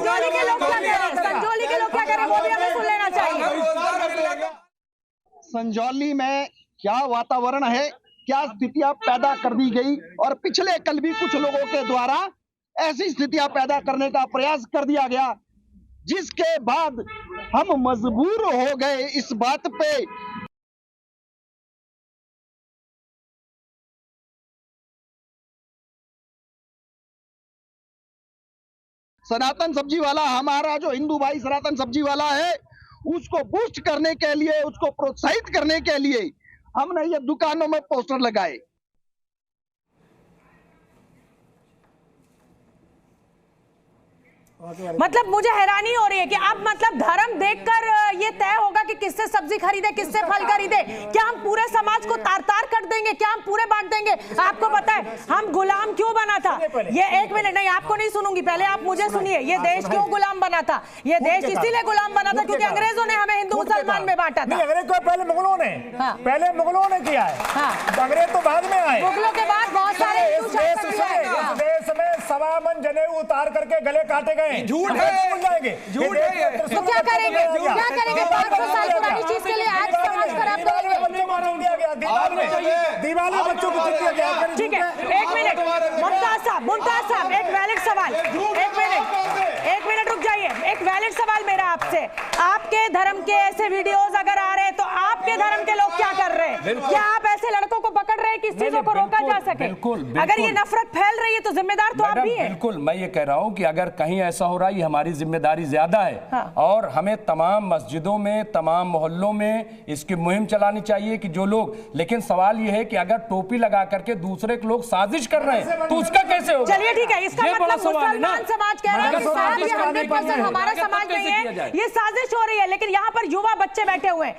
संजौली के लोग क्या कह रहे हैं? संजौली के लोग क्या कह रहे हैं? वो भी हमें सुन लेना चाहिए। संजौली में क्या वातावरण है, क्या स्थितियां पैदा कर दी गई, और पिछले कल भी कुछ लोगों के द्वारा ऐसी स्थितियां पैदा करने का प्रयास कर दिया गया, जिसके बाद हम मजबूर हो गए इस बात पे सनातन सब्जी वाला, हमारा जो हिंदू भाई सनातन सब्जी वाला है, उसको बूस्ट करने के लिए, उसको प्रोत्साहित करने के लिए हमने ये दुकानों में पोस्टर लगाए। मतलब मुझे हैरानी हो रही है कि अब मतलब धर्म देखकर ये तय होगा कि किससे सब्जी खरीदे, किससे फल खरीदे। क्या हम पूरे समाज को तार तार कर देंगे? क्या हम पूरे बांट देंगे? आपको पता है हम गुलाम क्यों बना था? ये एक मिनट, नहीं आपको नहीं सुनूंगी, पहले आप मुझे सुनिए। ये देश क्यों गुलाम बना था? ये देश इसीलिए गुलाम बना था क्योंकि अंग्रेजों ने हमें हिंदू मुसलमान में बांटा था। अंग्रेज को पहले मुगलों ने, पहले मुगलों ने किया है, अंग्रेज तो बाद में आए। मुगलों के बाद बहुत सारे देश में 1.25 मन जनेऊ उतार करके गले काटे गए। झूठ है, जाएंगे, झूठ है। तो क्या करेंगे? क्या करेंगे? 500 साल पुरानी चीज के लिए आज समाज खराब करेंगे? दीवार में बच्चों को दिया गया। ठीक है, एक मिनट मुमताज साहब, एक वैलिड सवाल, एक मिनट रुक जाइए। एक वैलिड सवाल मेरा आपसे, आपके धर्म के ऐसे वीडियोस अगर आ रहे हैं तो आपके धर्म के लोग क्या कर रहे हैं? क्या आप ऐसे लड़कों को पकड़ रहे हैं कि इस चीजों को रोका जा सके? अगर ये नफरत फैल रही है तो जिम्मेदार तो आप भी हैं। बिल्कुल, मैं ये कह रहा हूँ कि अगर कहीं ऐसा हो रहा है, ये हमारी जिम्मेदारी ज्यादा है। और हमें तमाम मस्जिदों में, तमाम मोहल्लों में इसकी मुहिम चलानी चाहिए कि जो लोग, लेकिन सवाल ये है कि अगर टोपी लगा करके दूसरे के लोग साजिश कर रहे हैं तो उसका कैसे होगा? चलिए ठीक है, इसका मतलब मुसलमान समाज कह रहा है कि साहब ये 100% हमारा समाज नहीं है, ये साजिश हो रही है। लेकिन यहाँ पर युवा बच्चे बैठे हुए हैं,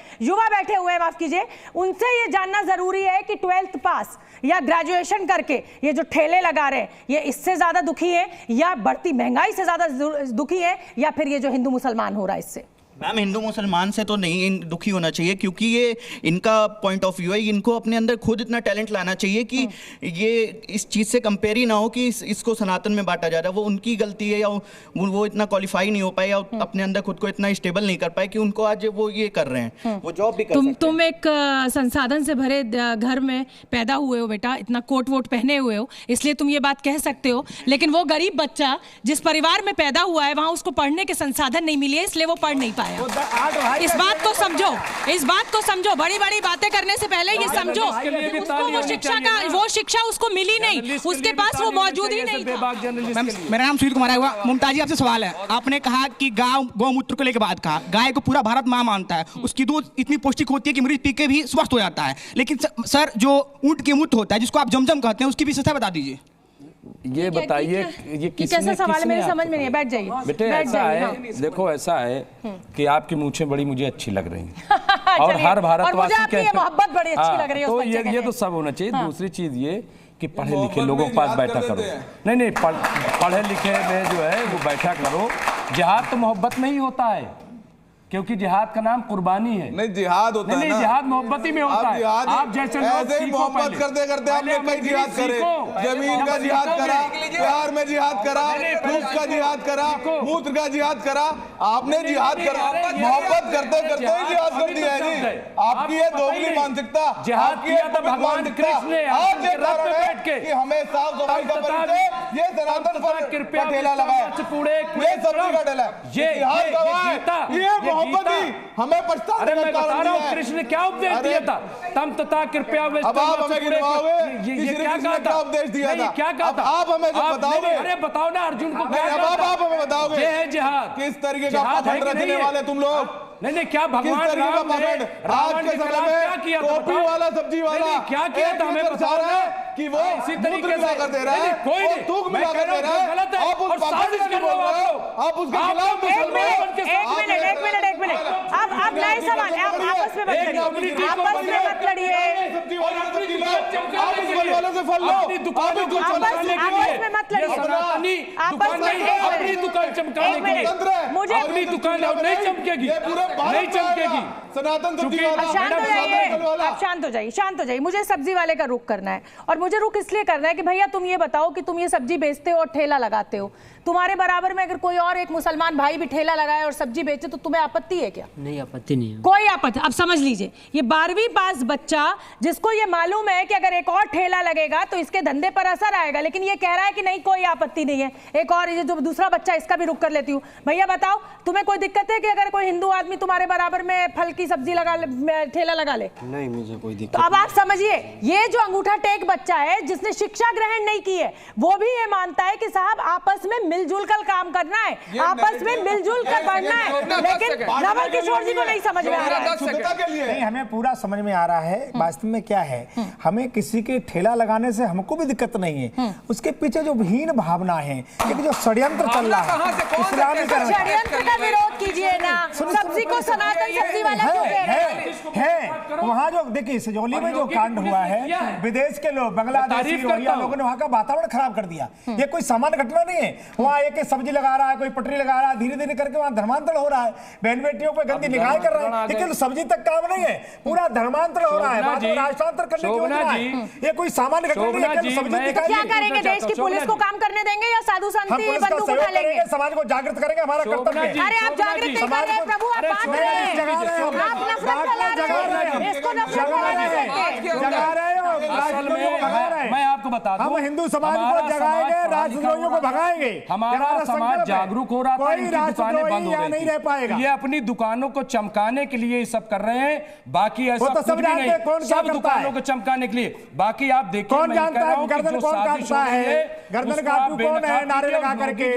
माफ कीजिए, उनसे ये जानना जरूरी है कि 12th पास या ग्रेजुएशन करके ये जो ठेले लगा रहे हैं, ये इससे ज्यादा दुखी है या बढ़ती महंगाई से ज्यादा दुखी है, या फिर ये जो हिंदू मुसलमान हो रहा है इससे? मैम, हिंदू मुसलमान से तो नहीं दुखी होना चाहिए, क्योंकि ये इनका पॉइंट ऑफ व्यू है। इनको अपने अंदर खुद इतना टैलेंट लाना चाहिए कि ये इस चीज़ से कंपेयर ही ना हो कि इसको सनातन में बांटा जा रहा है। वो उनकी गलती है, या वो इतना क्वालिफाई नहीं हो पाए, या अपने अंदर खुद को इतना स्टेबल नहीं कर पाए कि उनको आज वो ये कर रहे हैं, वो जॉब भी कर सकते हैं। तुम एक संसाधन से भरे घर में पैदा हुए हो बेटा, इतना कोट वोट पहने हुए हो, इसलिए तुम ये बात कह सकते हो। लेकिन वो गरीब बच्चा जिस परिवार में पैदा हुआ है, वहाँ उसको पढ़ने के संसाधन नहीं मिले, इसलिए वो पढ़ नहीं पाया। इस बात को समझो, बड़ी बड़ी बातें करने से पहले ये समझो, उसको वो शिक्षा उसको मिली नहीं, उसके पास वो मौजूद ही नहीं था। मेरा नाम सुजीत कुमार है। मुमताज जी, आपसे सवाल है, आपने कहा कि गौमूत्र को लेकर बात कहा, गाय को पूरा भारत मां मानता है, उसकी दूध इतनी पौष्टिक होती है कि मरीज पी के भी स्वस्थ हो जाता है। लेकिन सर, जो ऊंट के मूत्र होता है, जिसको आप जमजम कहते हैं, उसकी भी विशेषता बता दीजिए। ये बताइए, ये कैसा सवाल है? मेरी समझ में नहीं है। बैठ जाइए बेटे। ऐसा है, देखो ऐसा है कि आपकी मूंछें बड़ी मुझे अच्छी लग रही हैं और हर भारतवासी के मोहब्बत बड़ी अच्छी लग रही है, तो ये तो सब होना चाहिए। दूसरी चीज ये कि पढ़े लिखे लोगों के पास बैठा करो। नहीं, पढ़े लिखे में जो है वो बैठा करो। जिहाद तो मोहब्बत में ही होता है, क्योंकि जिहाद का नाम कुर्बानी है। नहीं, जिहाद होता है ना, जिहाद मोहब्बत ही में होता है। आप जैसे ऐसे ही मोहब्बत करते करते आपने कई जिहाद करे। जमीन का जिहाद करा, प्यार में जिहाद करा, दूध का जिहाद करा, मूत्र का जिहाद करा, आपने जिहाद करा। मोहब्बत करते करते ही जिहाद कर दिया है जी। आपकी ये दोगली मानसिकता, आपकी ये भगवान कृष्ण ने आज ये कारण है कि हमें साफ सफाई का परिचय ये सनातन पर ठेला लगा, ये सब्जी का ठेला, ये जिहाद गवाह, ये हमें पछताने का कारण दिया है। कृष्ण क्या उपदेश दिया था? तम तथा कृपया। अब आप हमें गिनवाओगे ये क्या उपदेश दिया था? क्या कहा था? आप हमें बताओगे? अरे बताओ ना अर्जुन को क्या कहा था? आप हमें बताओगे ये है जिहाद। किस तरीके का पाखंड रचने वाले तुम लोग? नहीं, क्या भगवान किस तरीके का पाखंड? आज के समय में टोपी वाला, सब्जी वाला क्या किया था? हमें बता रहा है कि वो इसी तरीके से कर दे रहा है, कोई थूक मिला कर दे रहा है। आप उस पाखंड की बोल रहे हो, आप उसके खिलाफ। एक मिनट, अब नए सवाल, आप आपस में मत लड़िए, आप वालों से फल लो, अपनी दुकान में मुझे अपनी दुकान नहीं चमकेगी, नहीं चमकेगी। सनातन सब्जी अब वाला, शांत हो सनातन जाइए, फल वाला। अब शांत हो जाइए, शांत हो जाइए। मुझे सब्जी वाले का रुख करना है, और मुझे रुख इसलिए करना है कि भैया तुम ये बताओ कि तुम ये सब्जी बेचते हो और ठेला लगाते हो, तुम्हारे बराबर में अगर कोई और एक मुसलमान भाई भी ठेला लगाए और सब्जी बेचे तो तुम्हें आपत्ति है क्या? नहीं, आपत्ति नहीं है। कोई आपत्ति। अब समझ लीजिए, ये 12वीं पास बच्चा जिसको ये मालूम है कि अगर एक और ठेला लगेगा तो इसके धंधे पर असर आएगा, लेकिन ये कह रहा है कि नहीं कोई आपत्ति नहीं है। एक और ये जो दूसरा बच्चा, इसका भी रुख कर लेती हूँ। भैया बताओ, तुम्हें कोई दिक्कत है कि अगर कोई हिंदू आदमी तुम्हारे बराबर में फल की सब्जी ठेला लगा ले? नहीं, मुझे कोई दिक्कत। तो अब आप समझिए, ये जो अंगूठा टेक बच्चा है जिसने शिक्षा ग्रहण नहीं की है, वो भी ये मानता है कि साहब आपस में मिलजुल कर काम करना है, आपस में मिलजुल कर बढ़ना है, लेकिन नवल किशोर जी को नहीं समझ में आ रहा है। नहीं, हमें पूरा समझ में आ रहा है वास्तव में क्या है। हमें किसी के ठेला लगाने से हमको भी दिक्कत नहीं है, उसके पीछे जो हीन भावना है, एक जो षड्यंत्र चल रहा है, इस्लामीकरण का षड्यंत्र का विरोध कीजिए ना, सब्जी को सनातन सब्जी वाला क्यों कह रहे हैं? वहाँ जो देखिए सजौली में जो कांड हुआ है, विदेश के लोग, बांग्लादेशी लोगों ने वहाँ का वातावरण खराब कर दिया। ये कोई सामान्य घटना नहीं है। वहाँ एक सब्जी लगा रहा है, कोई पटरी लगा रहा है, धीरे धीरे करके वहाँ धर्मांतरण हो रहा है, बहन बेटियों पे गंदी निगाह कर रहा है, लेकिन सब्जी तक काम नहीं है, पूरा धर्मांतरण हो रहा है, राष्ट्रांतर करने की योजना है। ये कोई सामान्य घटना नहीं है। सब्जी दिखाई, क्या करेंगे? देश की पुलिस को काम करने देंगे या साधु संत बंदूक उठा लेंगे? समाज को जागृत करेंगे, हमारा कर्तव्य है। अरे आप जागृत नहीं कर रहे प्रभु, आप बांट रहे हैं, आप नफरत फैला रहे हैं, इसको नफरत जगा रहे हो। मैं आपको बता दूं, हम हिंदू समाज को जगाएंगे, राजद्रोहियों को भगाएंगे। हमारा समाज जागरूक हो रहा था, इनकी दुकानें बंद हो नहीं रह पाएगा। ये अपनी दुकानों को चमकाने के लिए ये सब कर रहे हैं, बाकी ऐसा तो कुछ भी नहीं। सब दुकानों को चमकाने के लिए। बाकी आप देखिए, कौन जानता है गर्दन कौन काटता है, गर्दन काटू कौन है, नारे लगा करके,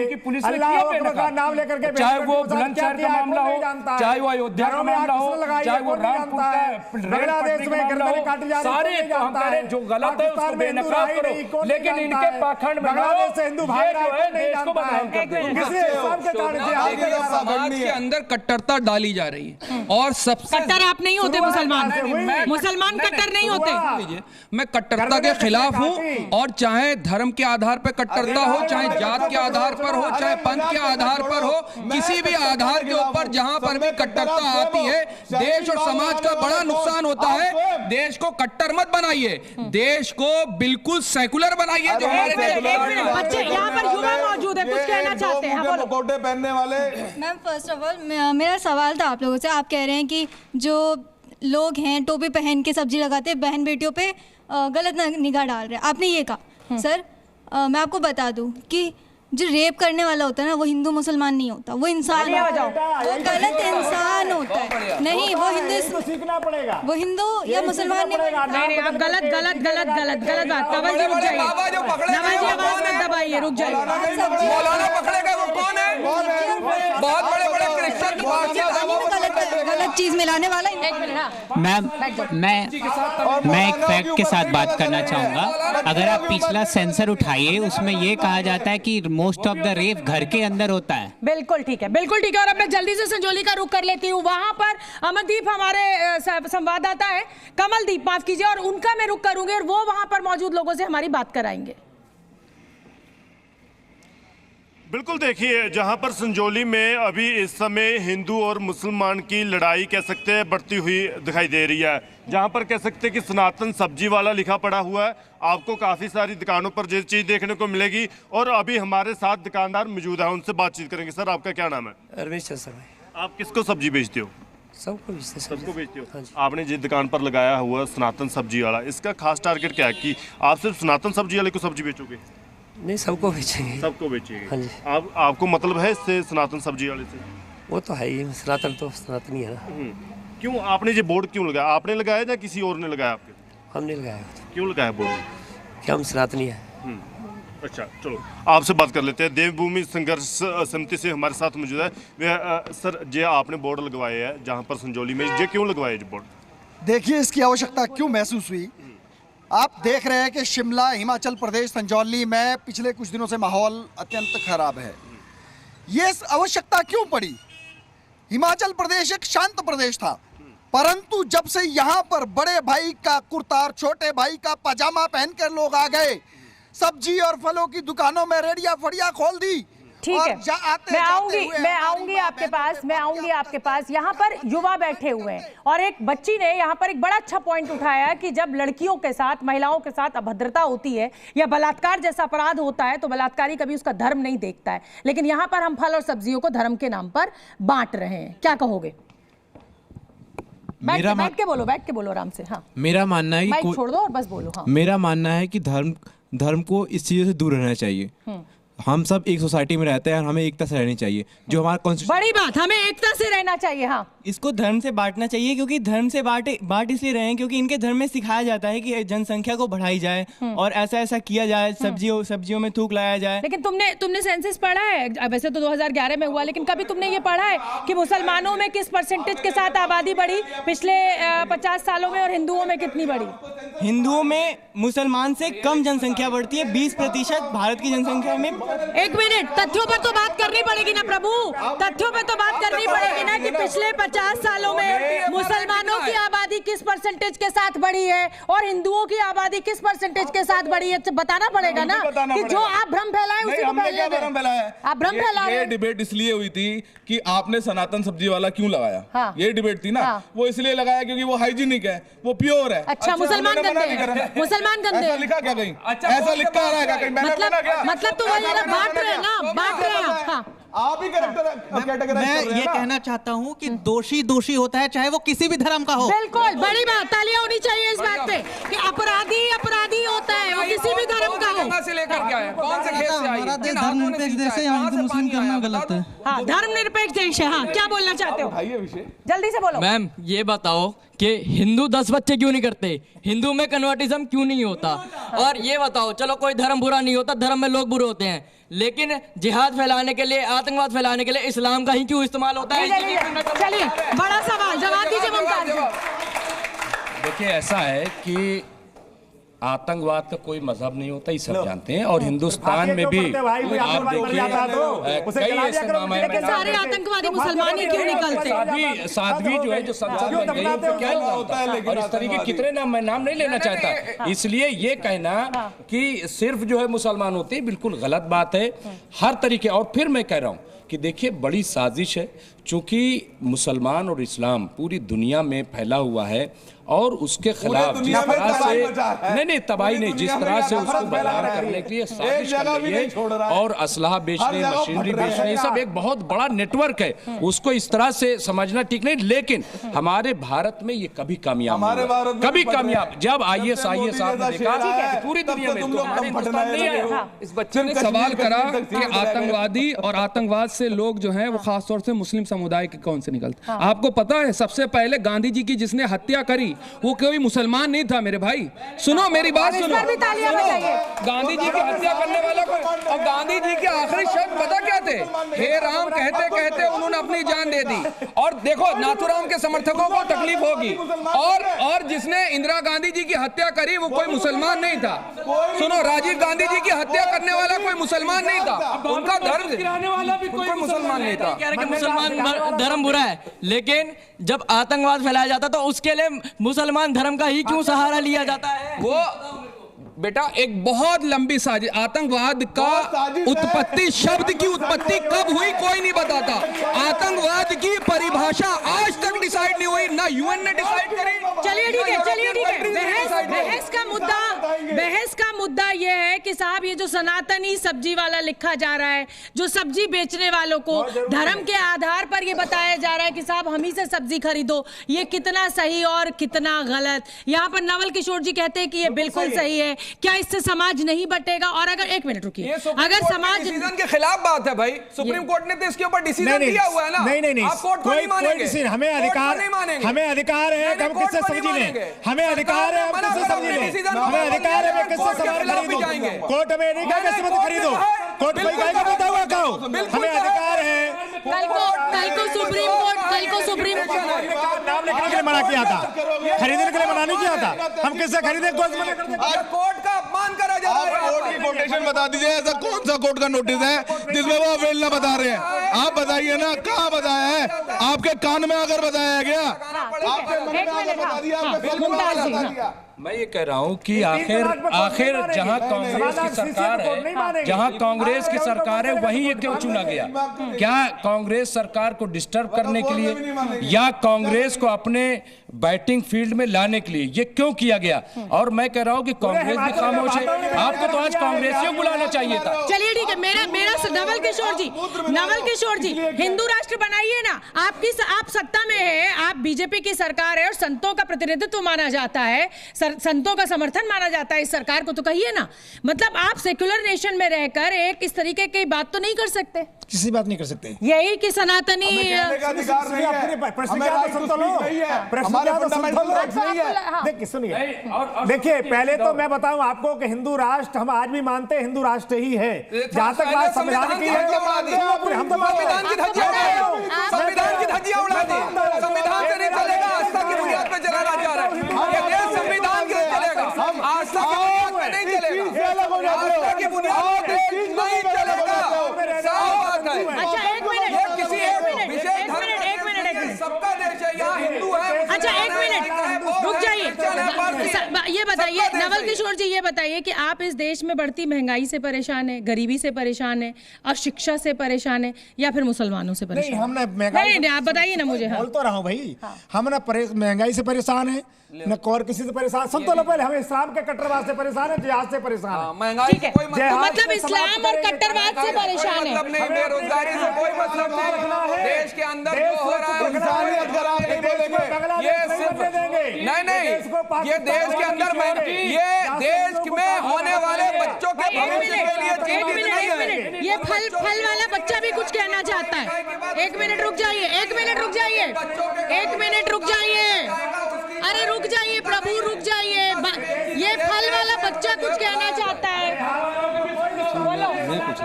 अल्लाह अकबर का नाम लेकर के, चाहे वो बुलंदशहर का मामला हो, चाहे वो अयोध्या का मामला हो, चाहे वो रामपुर का बांग्लादेश में गर्दन काटी जा रही है, सारे जो गलत है उसको बेनकाब करो, लेकिन इनके पाखंड में बांग्लादेश से हिंदू भाग रहा है, देश को बदनाम करते हैं। समाज के अंदर कट्टरता डाली जा रही है, और सबसे कट्टर आप नहीं होते मुसलमान, मुसलमान कट्टर नहीं होते। मैं कट्टरता के खिलाफ हूं, और चाहे धर्म के आधार पर कट्टरता हो, चाहे जात के आधार पर हो, चाहे पंथ के आधार पर हो, किसी भी आधार के ऊपर जहां पर भी कट्टरता आती है, देश और समाज का बड़ा नुकसान होता है। देश को कट्टर मत बनाइए, देश को बिल्कुल सेकुलर बनाइए। जो हमारे बच्चे यहाँ पर युवा मौजूद है, कुछ कहना चाहते हैं? मुखौटे पहनने वाले। मैम फर्स्ट ऑफ ऑल मेरा सवाल था आप लोगों से। आप कह रहे हैं कि जो लोग हैं टोपी पहन के सब्जी लगाते हैं, बहन बेटियों पे गलत निगाह डाल रहे हैं, आपने ये कहा। सर मैं आपको बता दूं कि जो रेप करने वाला होता है ना, वो हिंदू मुसलमान नहीं होता, वो इंसान है, वो गलत इंसान होता है। नहीं, वो हिंदू सीखना पड़ेगा, वो हिंदू या मुसलमान नहीं, आप गलत गलत गलत गलत गलत बात। कंवल जी रुक जाइए, नवल जी आवाज मत दबाइए, रुक जाइए। मौलाना पकड़ेगा वो कौन है? बहुत बड़े बड़े क्रिश्चियन गलत चीज मिलाने वाला। मैम, मैं एक फैक्ट के साथ बात करना चाहूंगा। अगर आप पिछला सेंसर उठाइए, उसमें ये कहा जाता है कि मोस्ट ऑफ द रेप घर के अंदर होता है। बिल्कुल ठीक है, बिल्कुल ठीक है। और अब मैं जल्दी से संजौली का रुख कर लेती हूँ। वहां पर अमनदीप हमारे संवाददाता है, कमलदीप माफ कीजिए, और उनका मैं रुख करूंगी और वो वहां पर मौजूद लोगों से हमारी बात कराएंगे। बिल्कुल, देखिए जहां पर संजौली में अभी इस समय हिंदू और मुसलमान की लड़ाई कह सकते हैं बढ़ती हुई दिखाई दे रही है। जहां पर कह सकते हैं कि सनातन सब्जी वाला लिखा पड़ा हुआ है, आपको काफ़ी सारी दुकानों पर ये चीज़ देखने को मिलेगी। और अभी हमारे साथ दुकानदार मौजूद है, उनसे बातचीत करेंगे। सर आपका क्या नाम है? रमेश सर। आप किसको सब्जी बेचते हो? सबको बेचते हैं। सबको बेचते हो। आपने जिस दुकान पर लगाया हुआ सनातन सब्जी वाला, इसका खास टारगेट क्या है कि आप सिर्फ सनातन सब्जी वाले को सब्जी बेचोगे? नहीं, सबको बेचेंगे। सबको बेचेंगे। हाँ जी। आपको मतलब है इससे सनातन सब्जी वाले से? वो तो है ही, सनातन तो सनातन ही है ना। क्यों आपने ये बोर्ड क्यों लगाया? आपने लगाया या किसी और ने लगाया आपके? हमने लगाया। क्यों लगाया बोर्ड? क्या हम सनातनी है। अच्छा, चलो आपसे बात कर लेते हैं। देवभूमि संघर्ष समिति से हमारे साथ मौजूद है। सर, ये आपने बोर्ड लगवाए है जहाँ पर संजौली में, ये क्यों लगवाए बोर्ड? देखिए, इसकी आवश्यकता क्यों महसूस हुई? आप देख रहे हैं कि शिमला, हिमाचल प्रदेश, संजौली में पिछले कुछ दिनों से माहौल अत्यंत खराब है। ये आवश्यकता क्यों पड़ी? हिमाचल प्रदेश एक शांत प्रदेश था, परंतु जब से यहाँ पर बड़े भाई का कुर्ता और छोटे भाई का पजामा पहनकर लोग आ गए, सब्जी और फलों की दुकानों में रेडिया फड़िया खोल दी, ठीक है, मैं आऊंगी आपके पास। यहाँ पर युवा बैठे हुए हैं और एक बच्ची ने यहाँ पर एक बड़ा अच्छा पॉइंट उठाया कि जब लड़कियों के साथ, महिलाओं के साथ अभद्रता होती है या बलात्कार जैसा अपराध होता है तो बलात्कारी कभी उसका धर्म नहीं देखता है, लेकिन यहाँ पर हम फल और सब्जियों को धर्म के नाम पर बांट रहे हैं। क्या कहोगे? बैठ के बोलो आराम से। हाँ, मेरा मानना है कि छोड़ दो और बस बोलो। हाँ, मेरा मानना है कि धर्म को इस चीजों से दूर रहना चाहिए। हम सब एक सोसाइटी में रहते हैं और हमें एकता से रहनी चाहिए। जो हमारा कॉन्स्टिट्यूशन, बड़ी बात, हमें एकता से रहना चाहिए। हाँ, इसको धर्म से बांटना चाहिए, क्योंकि धर्म से बांट इसलिए रहे हैं क्योंकि इनके धर्म में सिखाया जाता है कि जनसंख्या को बढ़ाई जाए और ऐसा किया जाए, सब्जियों में थूक लाया जाए। लेकिन तुमने सेंसस पढ़ा है? वैसे तो 2011 में हुआ, लेकिन कभी तुमने ये पढ़ा है कि मुसलमानों में किस परसेंटेज के साथ आबादी बढ़ी पिछले 50 सालों में और हिंदुओं में कितनी बढ़ी? हिंदुओं में मुसलमान से कम जनसंख्या बढ़ती है, 20% भारत की जनसंख्या में। एक मिनट, तथ्यों पर तो बात करनी पड़ेगी ना प्रभु, तथ्यों पर तो बात करनी पड़ेगी ना कि पिछले 50 सालों में मुसलमानों की आबादी किस परसेंटेज के साथ बढ़ी है और हिंदुओं की आबादी किस परसेंटेज के साथ बढ़ी है। बताना पड़ेगा ना कि जो आप भ्रम फैलाए उसी को फैलाए। आप भ्रम फैला रहे हैं। ये डिबेट इसलिए हुई थी कि आपने सनातन सब्जी वाला क्यों लगाया। हाँ, ये डिबेट थी ना। वो इसलिए लगाया क्योंकि वो हाइजीनिक है, वो प्योर है। अच्छा, मुसलमान गंदे हैं, मुसलमान गंदे। ऐसा लिखा क्या कहीं? ऐसा लिखा रहा है कहीं? मतलब तो वही बांट रहे हैं ना, बांट रहे हैं। हाँ, आप ही मैं ये कहना चाहता हूँ कि दोषी होता है, चाहे वो किसी भी धर्म का हो। बिल्कुल, बड़ी बात, तालियां होनी चाहिए इस बात पे कि अपराधी होता है, वो किसी भी धर्म का हो। से लेकर क्या है, कौन से खेत से आई? हमारा देश धर्मनिरपेक्ष देश है, यहाँ हिंदू मुस्लिम करना गलत है। हाँ, धर्मनिरपेक्ष देश है। हाँ, क्या बोलना चाहते हो? जल्दी से बोलो। मैम, ये बताओ कि हिंदू 10 बच्चे क्यों नहीं करते, हिंदू में कन्वर्टिज्म क्यों नहीं होता, और ये बताओ, चलो कोई धर्म बुरा नहीं होता, धर्म में लोग बुरे होते हैं, लेकिन जिहाद फैलाने के लिए, आतंकवाद फैलाने के लिए इस्लाम का ही क्यों इस्तेमाल होता है? चलिए, बड़ा सवाल, जवाब दीजिए मुमताज जी। देखिए, ऐसा है कि आतंकवाद का कोई मजहब नहीं होता, ये सब जानते हैं, और हिंदुस्तान में भी आप देखिए कई ऐसे नाम है। सारे आतंकवादी मुसलमान ही क्यों निकलते? साध्वी जो है, जो संसद बन गई, उन पे क्या होता है? और इस तरीके कितने नाम, मैं नाम नहीं लेना चाहता, इसलिए ये कहना कि सिर्फ जो है मुसलमान होते हैं, बिल्कुल गलत बात है हर तरीके। और फिर मैं कह रहा हूँ कि देखिए, बड़ी साजिश है, चूंकि मुसलमान और इस्लाम पूरी दुनिया में फैला हुआ है और उसके खिलाफ जिस तरह से नहीं तबाही नहीं, जिस तरह से उसको बदनाम करने के लिए साजिश कर रही है और असलहा बेचने, मशीनरी बेचने, ये सब एक बहुत बड़ा नेटवर्क है, उसको इस तरह से समझना ठीक नहीं। लेकिन हमारे भारत में ये कभी कामयाब नहीं, कभी कामयाब। जब IS आपने देखा पूरी दुनिया में, तो हमारे हिंदुस्तान नहीं आया। इस बच्चे ने सवाल करा कि आतंकवादी और आतंकवाद से लोग जो हैं वो खासतौर से मुस्लिम समुदाय के कौन से निकलते। आपको पता है, सबसे पहले गांधी जी की जिसने हत्या करी वो कोई मुसलमान नहीं था मेरे भाई। सुनो मेरी बात सुनो, गांधी जी की हत्या करने वाला कोई, और गांधी जी के आखिरी शब्द पता क्या थे? हे राम कहते कहते उन्होंने अपनी जान दे दी। और देखो, नाथूराम के समर्थकों को तकलीफ होगी, और जिसने इंदिरा गांधी जी की हत्या करी वो कोई मुसलमान नहीं था। सुनो, राजीव गांधी जी की हत्या करने वाला कोई मुसलमान नहीं था, उनका धर्म गिराने वाला भी कोई मुसलमान नहीं था। मुसलमान धर्म बुरा है, लेकिन जब आतंकवाद फैलाया जाता तो उसके लिए मुसलमान धर्म का ही क्यों सहारा लिया जाता है? वो बेटा एक बहुत लंबी साजिश। आतंकवाद का उत्पत्ति, शब्द की उत्पत्ति कब हुई कोई नहीं बताता। आतंकवाद की परिभाषा आज तक डिसाइड नहीं हुई, ना UN ने डिसाइड करी। चलिए ठीक है, बहस का मुद्दा ये है कि साहब, ये जो सनातनी सब्जी वाला लिखा जा रहा है, जो सब्जी बेचने वालों को धर्म के आधार पर ये बताया जा रहा है कि साहब हम ही से सब्जी खरीदो, ये कितना सही और कितना गलत। यहाँ पर नवल किशोर जी कहते हैं कि ये बिल्कुल सही है। क्या इससे समाज नहीं बटेगा? और अगर, एक मिनट रुकिए, अगर समाज डिसीजन के खिलाफ बात है भाई, सुप्रीम कोर्ट ने तो इसके ऊपर डिसीजन दिया हुआ है ना। नहीं, आप कोर्ट को नहीं मानेंगे। हमें अधिकार है कि हम किससे सब्जी लें, हमें अधिकार है हम किससे सब्जी लें, हमें अधिकार है हम किससे सामान खरीदो। कोर्ट हमें नहीं कहा किससे मत खरीदो, कोर्ट कोई कहेगा बता हुआ खाओ, हमें अधिकार है। कल को सुप्रीम नाम लिखने के लिए मना किया था, खरीदने के लिए मना नहीं किया था। हम किससे खरीदे? कोर्ट का अपमान करा जा रहा है। कोर्ट की कोटेशन बता दीजिए, ऐसा कौन सा कोर्ट का नोटिस है जिसमें वो अवेलना बता रहे हैं? आप बताइए ना, कहाँ बताया है? आपके कान में अगर बताया गया, आपके मन में अगर बता दिया, आपके दिल में बता दिया। मैं ये कह रहा हूँ कि आखिर जहाँ कांग्रेस की सरकार है, जहाँ कांग्रेस की सरकार है, वहीं ये क्यों चुना गया? क्या कांग्रेस सरकार को डिस्टर्ब करने के लिए या कांग्रेस को अपने बैटिंग फील्ड में लाने के लिए ये क्यों किया गया? और मैं कह रहा हूँ कि कांग्रेस भी खामोश है। आपको तो आज कांग्रेसियों बुलाना चाहिए था। चलिए ठीक है, मेरा नवल किशोर जी हिंदू राष्ट्र बनाइए ना। आप सत्ता में है, आप बीजेपी की सरकार है और संतों का प्रतिनिधित्व माना जाता है, संतों का समर्थन माना जाता है इस सरकार को, तो कहिए ना। मतलब आप सेक्युलर नेशन में रहकर एक इस तरीके की बात तो नहीं कर सकते, किसी बात नहीं कर सकते। यही कि सनातनी देखिए, पहले तो मैं बताऊं आपको कि हिंदू राष्ट्र हम आज भी मानते हैं, हिंदू राष्ट्र ही है। जहां तक बात संविधान की है, हम तो संविधान की धज्जियां उड़ा दी, संविधान से नहीं चलेगा, आस्था की बुनियाद पे चलाना चाह रहा है। ये देश संविधान के चलेगा, आस्था की बुनियाद पे नहीं चलेगा, आस्था की बुनियाद पे नहीं चलेगा। साफ बात है। अच्छा एक मिनट, सबका देश है, यहाँ हिंदू है। अच्छा एक मिनट रुक जाइए, ये बताइए नवल किशोर जी, ये बताइए कि आप इस देश में बढ़ती महंगाई से परेशान है, गरीबी से परेशान है, अशिक्षा से परेशान है, या फिर मुसलमानों से परेशान? नहीं, हमने नहीं, आप बताइए ना मुझे। बोल तो रहा हूँ भाई, हम ना महंगाई से परेशान है, न और किसी से परेशान। संतों पहले हम इस्लाम के कट्टरवाद से परेशान है, जिहाद से परेशान है। ठीक है, तो मतलब इस्लाम और कट्टरवाद से परेशान है, मतलब नहीं, बेरोजगारी से कोई मतलब नहीं। देश के अंदर जो हो रहा है, ये सिर्फ नहीं, ये देश के अंदर ये देश में होने वाले बच्चों के भविष्य के लिए चिंतित नहीं है। ये फल वाला बच्चा भी कुछ कहना चाहता है। एक मिनट रुक जाइए, एक मिनट रुक जाइए, एक मिनट रुक जाइए, अरे रुक जाइए प्रभु, रुक जाइए। ये फल वाला बच्चा कुछ कहना चाहता है, बोलो।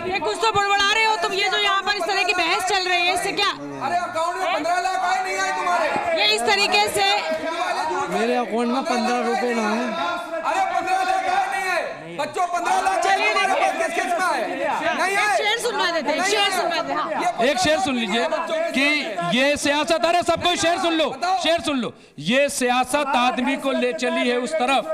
ये कुछ तो बड़बड़ा रहे हो तुम। ये जो यहाँ पर इस तरह की बहस चल रही है, इससे क्या? अरे अकाउंट में 15 लाख आए नहीं आए तुम्हारे? ये इस तरीके से मेरे अकाउंट में 15 रुपए ना है। अरे 15 लाख आए नहीं है, बच्चों 15 लाख। चलिए किस में नहीं है? शेर सुनवा देते हैं, शेर सुनवा देते हैं। एक शेर सुन लीजिए कि ये सियासत, अरे सबको शेर सुन लो, शेर सुन लो। ये सियासत आदमी को ले चली है उस तरफ,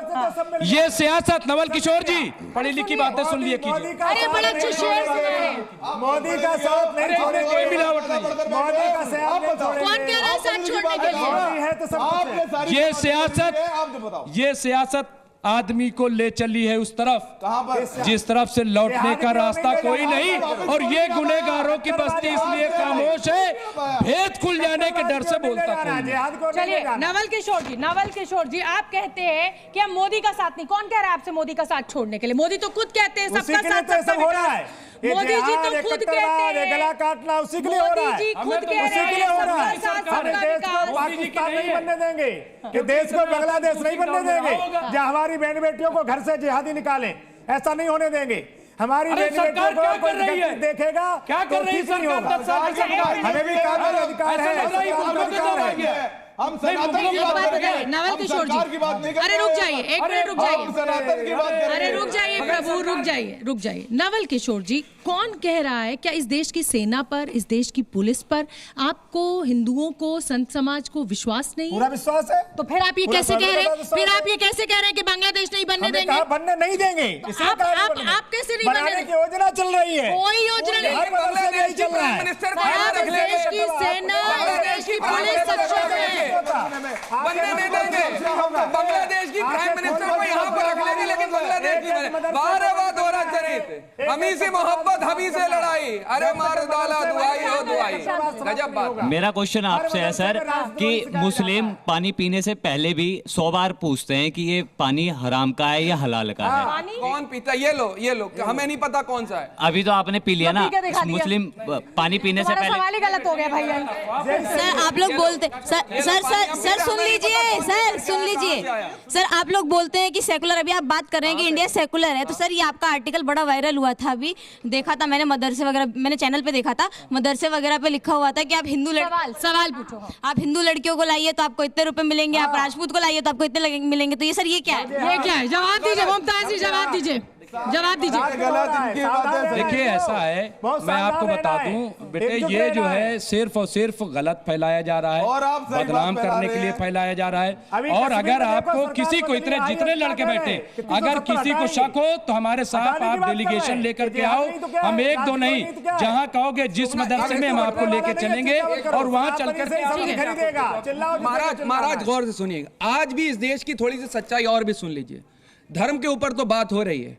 ये सियासत। नवल किशोर जी पढ़ी लिखी बातें सुन लिए कीजिए। अरे बड़ा अच्छा शेर सुना है। मोदी का साथ नहीं छोड़ेंगे, कोई मिलावट नहीं। मोदी का साथ नहीं छोड़ेंगे। कौन कह रहा है साथ छोड़ने के लिए? है तो सब ये सियासत, ये सियासत आदमी को ले चली है उस तरफ जिस तरफ से लौटने का रास्ता कोई नहीं। और ये गुनहगारों की बस्ती इसलिए खामोश है, भेद खुल जाने के डर से बोलता कोई। चलिए नवल किशोर जी, आप कहते हैं कि हम मोदी का साथ नहीं। कौन कह रहा है आपसे मोदी का साथ छोड़ने के लिए? मोदी तो खुद कहते हैं सबका साथ सबका हो रहा है। मोदी जी तो खुद कहते हैं, गला काटना उसी के लिए हो रहा है। मोदी जी खुद कह रहे हैं हम देश को पाकिस्तान नहीं बनने देंगे, कि देश को बांग्लादेश नहीं बनने देंगे, जहाँ हमारी बहन बेटियों को घर से जिहादी निकालें, ऐसा नहीं होने देंगे। हमारी बहन बेटियों को कोई देखेगा क्या कर रही है सरकार? हमें भी कानूनी अधिकार है। हम नवल किशोर जी, अरे रुक जाइए, एक मिनट रुक जाइए, अरे रुक जाइए प्रभु, रुक जाइए। नवल किशोर जी, कौन कह रहा है? क्या इस देश की सेना पर, इस देश की पुलिस पर आपको, हिंदुओं को, संत समाज को विश्वास नहीं? पूरा विश्वास है। तो फिर आप ये कैसे कह रहे हैं? फिर आप ये कैसे कह रहे हैं कि बांग्लादेश नहीं बनने देंगे? बनने नहीं देंगे। आप कैसे नहीं बनने देंगे? योजना चल रही है, कोई योजना नहीं चल रहा है। इस देश की सेना, इस देश की पुलिस सक्षम है, बनने नहीं देंगे। बांग्लादेश की प्राइम मिनिस्टर को यहाँ पर रख लेंगे, लेकिन बांग्लादेश की बारह बात हो रहा चरित, हमी से मोहब्बत, हमी से लड़ाई, अरे मार डाला दुआई हो दुआई। गजब बात। मेरा क्वेश्चन आपसे है सर कि मुस्लिम पानी पीने से पहले भी 100 बार पूछते हैं कि ये पानी हराम का है या हलाल का है। कौन पीता? ये लो, हमें नहीं पता कौन सा है। अभी तो आपने पी लिया ना। मुस्लिम पानी पीने से पहले सवाल ही गलत हो गया भाई। सर आप लोग बोलते सर सुन लीजिए सर, आप लोग बोलते हैं कि सेकुलर, अभी आप बात कर रहे हैं कि इंडिया सेकुलर है, तो सर ये आपका आर्टिकल बड़ा वायरल हुआ था, अभी देखा था मैंने, मदरसे वगैरह, मैंने चैनल पे देखा था, मदरसे वगैरह पे लिखा हुआ था कि आप हिंदू सवाल पूछो, आप हिंदू लड़कियों को लाइए तो आपको इतने रुपए मिलेंगे, आप राजपूत को लाइए तो आपको इतने मिलेंगे। तो ये सर ये क्या है? ये क्या है? जवाब दीजिए मुमताज जी, जवाब दीजिए। जवाब दीजिए। देखिए ऐसा है, मैं आपको बता दूं बेटे, ये जो है सिर्फ और सिर्फ गलत फैलाया जा रहा है, बदनाम करने के लिए फैलाया जा रहा है। और अगर आपको किसी को इतने जितने लड़के बैठे, अगर किसी को शक हो तो हमारे साथ आप डेलीगेशन लेकर के आओ, हम एक दो नहीं, जहां कहोगे जिस मदरसे में हम आपको लेके चलेंगे और वहां चलकर महाराज गौर से सुनिएगा, आज भी इस देश की थोड़ी सी सच्चाई और भी सुन लीजिए। धर्म के ऊपर तो बात हो रही है,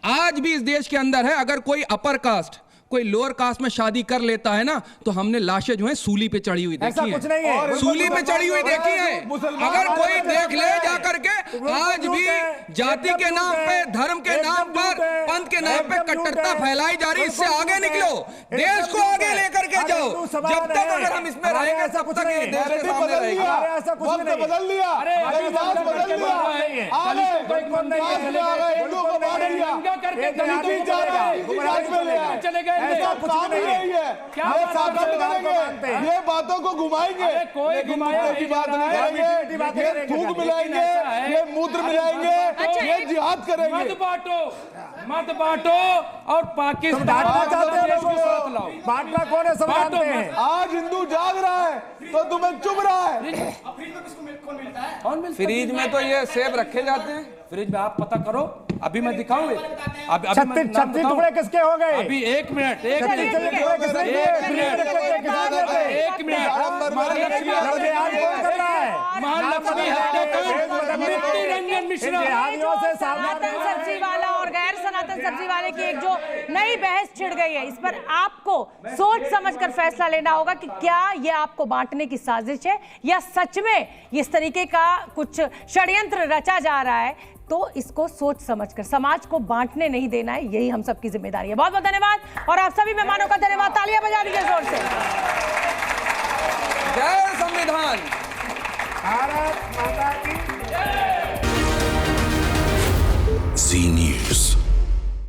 आज भी इस देश के अंदर है, अगर कोई अपर कास्ट कोई लोअर कास्ट में शादी कर लेता है ना, तो हमने लाशें जो है सूली पे चढ़ी हुई देखी है, सूली पे चढ़ी हुई देखी है। अगर कोई देख ले जाकर के, आज भी जाति के नाम पे, धर्म के नाम पर, पंथ के नाम पे कट्टरता फैलाई जा रही। इससे आगे निकलो, देश को आगे लेकर के जाओ। जब तक अगर हम इसमें रहेंगे तब तक ये देश के सामने रहेगा। वक्त बदल लिया, इतिहास बदल लिया, आगे हिंदू को बांट दिया, ऐसा कुछ नहीं है। ये साबित करेंगे, ये बातों को घुमाएंगे, लेकिन मुद्दे की बात नहीं करेंगे। ये थूक मिलाएंगे, ये मूत्र मिलाएंगे, ये जिहाद करेंगे। मत बांटो और पाकिस्तान बांटना कौन है, सब जानते हैं। आज हिंदू जाग रहा है तो तुम्हें चुभ रहा है। फ्रिज में तो ये सेब रखे जाते हैं, फ्रिज में आप पता करो, अभी मैं दिखाऊं। अभी 36 टुकड़े किसके हो गए? अभी एक मिनट महालक्ष्मी रंजन मिश्रा, सनातन सब्जी वाला और गैर सनातन सब्जी वाले की एक जो नई बहस छिड़ गई है, इस पर आपको सोच समझकर फैसला लेना होगा कि क्या ये आपको बांटने की साजिश है या सच में इस तरीके का कुछ षड्यंत्र रचा जा रहा है। तो इसको सोच समझकर समाज को बांटने नहीं देना है, यही हम सबकी जिम्मेदारी है। बहुत बहुत धन्यवाद और आप सभी मेहमानों का धन्यवाद। तालियां बजा दीजिए जोर से। जय संविधान, भारत माता की जी।